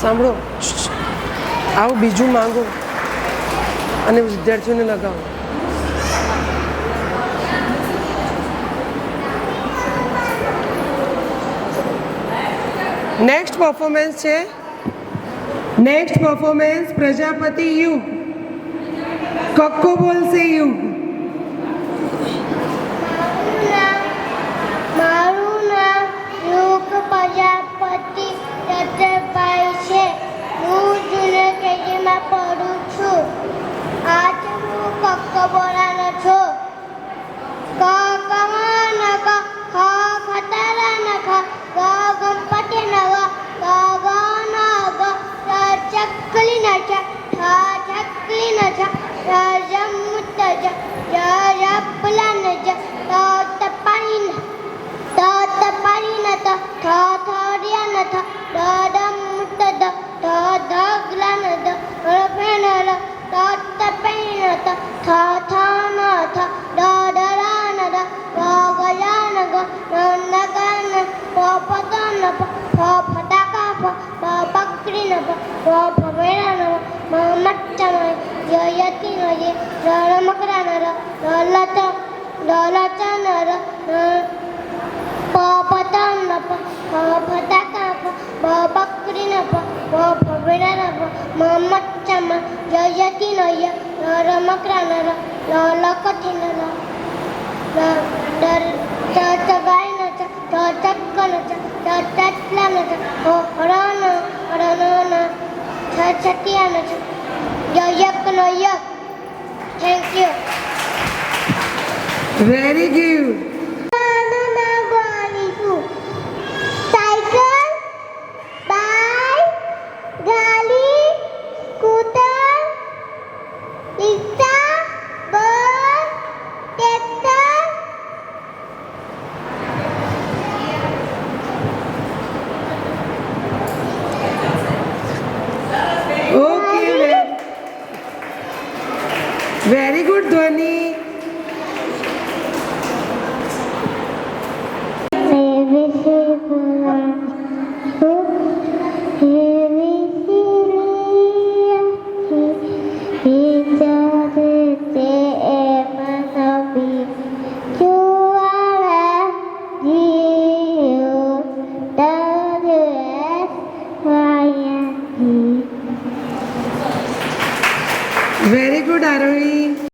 સાંભળો, આવું બીજું માંગો અને વિદ્યાર્થીઓને લગાવો. નેક્સ્ટ પરફોર્મન્સ છે, નેક્સ્ટ પરફોર્મન્સ પ્રજાપતિ યુગ. કક્કો બોલશે યુગ. મારું નામ યુગ પ્રજાપતિ દત્તભાઈ છે. હું જુનિયર કેજીમાં પડું છું. આજ હું કક્કો બોલવાનો છું. ક કમન ક ખ ખતરા ન ખ ગ ગણપતિ ન ગ ગ ગ ન ગ ચકલી ન ચ ઠ ચકલી ન ચ જ મુત જ પલા ન જ ત પાણી ન ત પાણી ન ત થ થરિયા ન થ દ મુત દ ધ ધગલા ન દ ફેન ર ત પેન ત થ થ ન થ દ ડરા ન દ ગ ગયા ન ગ ન ગ ન પ પદ ન પ ફ ફટાકા ફ પ બકરી ન પ ફ ફવેરા ન મ મચ્ચમ યયતિ ન ય ર મકરા ન ર લત લત ન ર પ પદ ન પ ફ ફટાકા ફ પ બકરી ન પ ફ ફવેરા ન પ મ મચ્ચમ યયતિ ન ય ર મકરા ન ર લકથી ન ર દર ચ ચગાઈ ન ચ ચ ચક્ક ન ચ ચ ચટલા ન ચ હરણ હરણ ન છ છટિયા ન ચ યક ન યક. Thank you. Very good. Cycle, bike, ગાડી, સ્કૂટર, રિક્ષા, bus, tractor. Okay, very good Dhwani. Very good આરોહી.